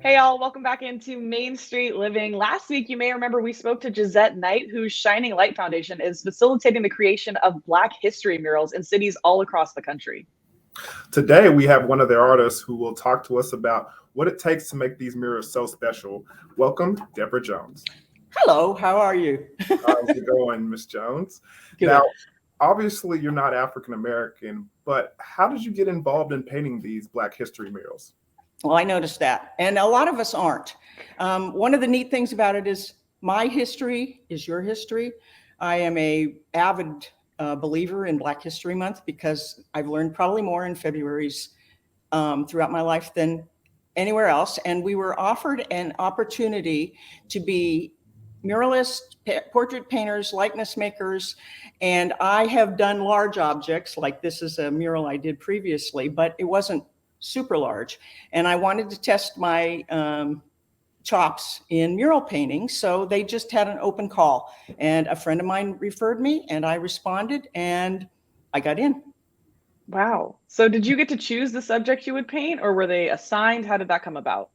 Hey, all, welcome back into Main Street Living. Last week, you may remember we spoke to Gisette Knight, whose Shining Light Foundation is facilitating the creation of Black History murals in cities all across the country. Today, we have one of their artists who will talk to us about what it takes to make these murals so special. Welcome, Debra Jones. Hello, how are you? How's it going, Miss Jones? Good. Now, obviously, you're not African American, but how did you get involved in painting these Black History murals? Well, I noticed that, and a lot of us aren't. One of the neat things about it is my history is your history. I am a avid believer in Black History Month because I've learned probably more in February's throughout my life than anywhere else. And we were offered an opportunity to be muralists, portrait painters, likeness makers, and I have done large objects, like this is a mural I did previously, but it wasn't super large. And I wanted to test my chops in mural painting. So they just had an open call, and a friend of mine referred me and I responded and I got in. Wow. So did you get to choose the subject you would paint, or were they assigned? How did that come about?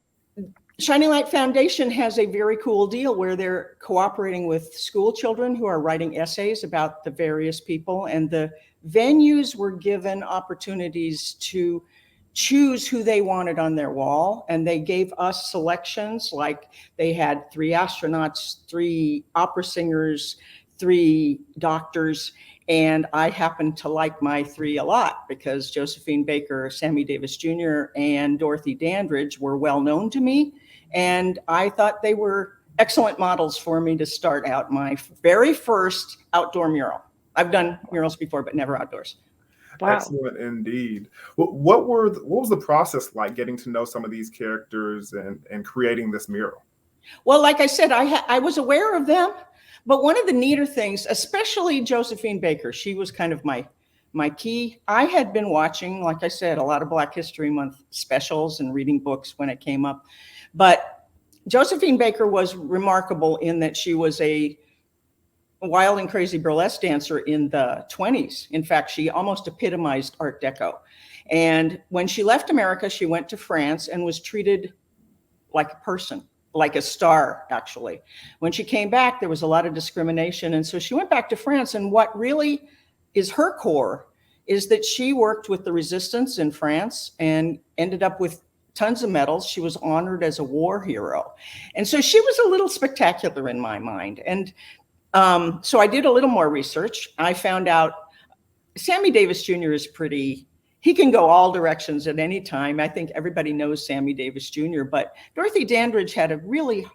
Shining Light Foundation has a very cool deal where they're cooperating with school children who are writing essays about the various people, and the venues were given opportunities to choose who they wanted on their wall, and they gave us selections. Like they had 3 astronauts, 3 opera singers, 3 doctors, and I happened to like my 3 a lot because Josephine Baker, Sammy Davis Jr., and Dorothy Dandridge were well known to me, and I thought they were excellent models for me to start out my very first outdoor mural. I've done murals before, but never outdoors. Wow. Excellent indeed. What was the process like getting to know some of these characters and creating this mural? Well, like I said, I was aware of them, but one of the neater things, especially Josephine Baker, she was kind of my key. I had been watching, like I said, a lot of Black History Month specials and reading books when it came up. But Josephine Baker was remarkable in that she was a wild and crazy burlesque dancer in the 20s. In fact, she almost epitomized Art Deco. And when she left America, she went to France and was treated like a person, like a star, actually. When she came back, there was a lot of discrimination. And so she went back to France. And what really is her core is that she worked with the resistance in France and ended up with tons of medals. She was honored as a war hero. And so she was a little spectacular in my mind. And so I did a little more research. I found out Sammy Davis Jr. is he can go all directions at any time. I think everybody knows Sammy Davis Jr., but Dorothy Dandridge had a really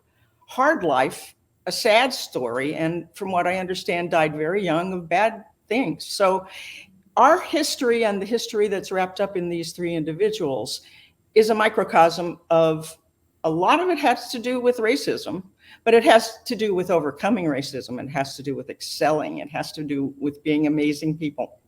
hard life, a sad story, and from what I understand, died very young of bad things. So our history and the history that's wrapped up in these 3 individuals is a microcosm of a lot of it has to do with racism, but it has to do with overcoming racism. It has to do with excelling. It has to do with being amazing people.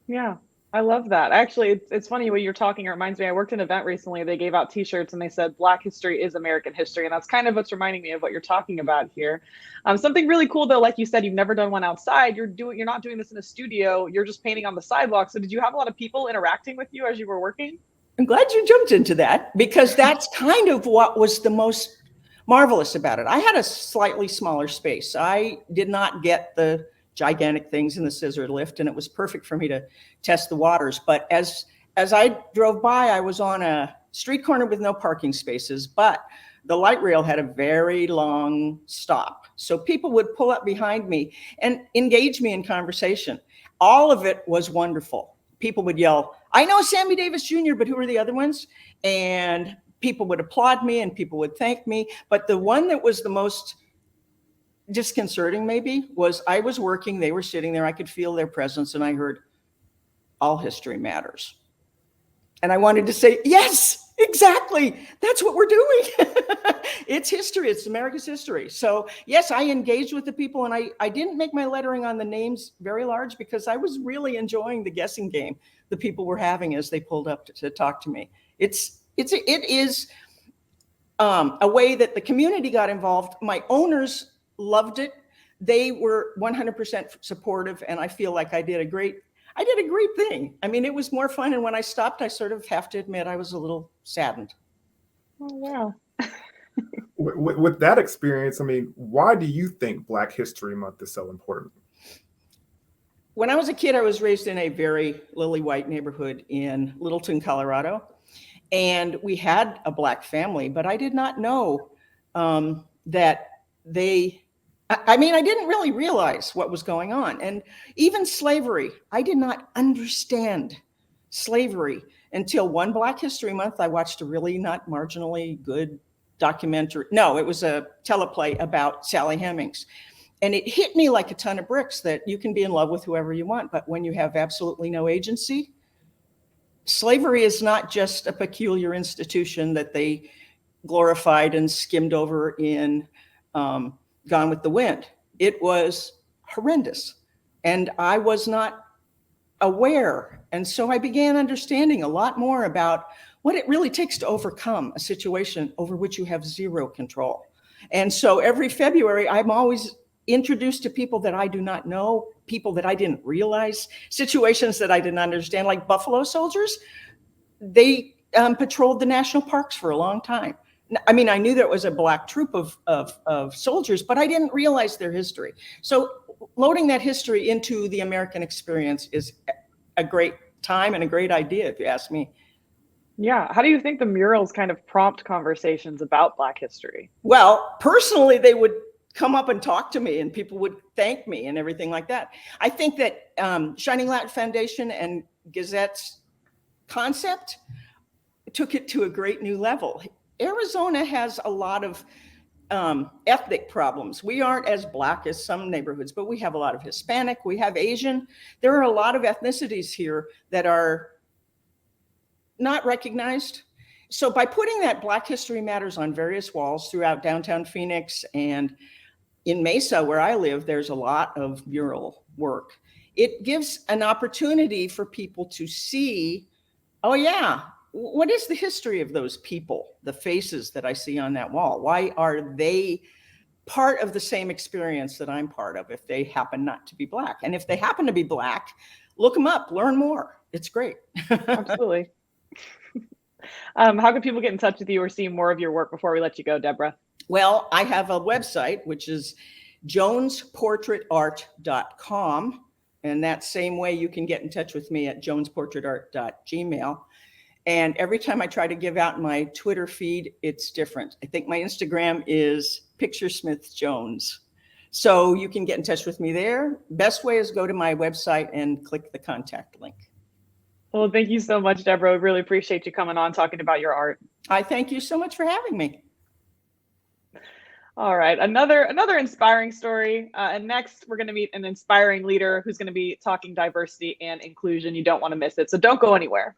Yeah, I love that. Actually, it's funny when you're talking, it reminds me, I worked at an event recently. They gave out t-shirts and they said, Black history is American history. And that's kind of what's reminding me of what you're talking about here. Something really cool though, like you said, you've never done one outside. You're not doing this in a studio. You're just painting on the sidewalk. So did you have a lot of people interacting with you as you were working? I'm glad you jumped into that, because that's kind of what was the most marvelous about it. I had a slightly smaller space. I did not get the gigantic things in the scissor lift, and it was perfect for me to test the waters. But as I drove by, I was on a street corner with no parking spaces, but the light rail had a very long stop. So people would pull up behind me and engage me in conversation. All of it was wonderful. People would yell, I know Sammy Davis Jr., but who are the other ones? And people would applaud me and people would thank me. But the one that was the most disconcerting maybe was I was working, they were sitting there, I could feel their presence, and I heard, all history matters. And I wanted to say, yes, exactly. That's what we're doing. It's history. It's America's history. So yes, I engaged with the people, and I didn't make my lettering on the names very large because I was really enjoying the guessing game the people were having as they pulled up to talk to me. It is a way that the community got involved. My owners loved it. They were 100% supportive, and I feel like I did a great thing. I mean, it was more fun. And when I stopped, I sort of have to admit I was a little saddened. Oh, wow. With that experience, I mean, why do you think Black History Month is so important? When I was a kid, I was raised in a very lily white neighborhood in Littleton, Colorado. And we had a Black family, but I did not know that I mean, I didn't really realize what was going on. And even slavery, I did not understand slavery until one Black History Month. I watched a really not marginally good documentary. No, it was a teleplay about Sally Hemings. And it hit me like a ton of bricks that you can be in love with whoever you want, but when you have absolutely no agency, slavery is not just a peculiar institution that they glorified and skimmed over in Gone with the Wind. It was horrendous. And I was not aware. And so I began understanding a lot more about what it really takes to overcome a situation over which you have zero control. And so every February, I'm always introduced to people that I do not know, people that I didn't realize, situations that I didn't understand, like buffalo soldiers. They patrolled the national parks for a long time. I mean, I knew there was a Black troop of soldiers, but I didn't realize their history. So loading that history into the American experience is a great time and a great idea, if you ask me. Yeah. How do you think the murals kind of prompt conversations about Black history? Well, personally, they would come up and talk to me and people would thank me and everything like that. I think that Shining Light Foundation and Gazette's concept took it to a great new level. Arizona has a lot of ethnic problems. We aren't as Black as some neighborhoods, but we have a lot of Hispanic, we have Asian. There are a lot of ethnicities here that are not recognized. So by putting that Black History Matters on various walls throughout downtown Phoenix and in Mesa, where I live, there's a lot of mural work. It gives an opportunity for people to see, oh yeah, what is the history of those people, the faces that I see on that wall? Why are they part of the same experience that I'm part of if they happen not to be Black? And if they happen to be Black, look them up, learn more. It's great. Absolutely. How can people get in touch with you or see more of your work before we let you go, Debra? Well, I have a website, which is jonesportraitart.com. And that same way you can get in touch with me at jonesportraitart.gmail. And every time I try to give out my Twitter feed, it's different. I think my Instagram is PictureSmithJones. So you can get in touch with me there. Best way is go to my website and click the contact link. Well, thank you so much, Debra. We really appreciate you coming on talking about your art. I thank you so much for having me. All right, another inspiring story. And next, we're going to meet an inspiring leader who's going to be talking diversity and inclusion. You don't want to miss it, so don't go anywhere.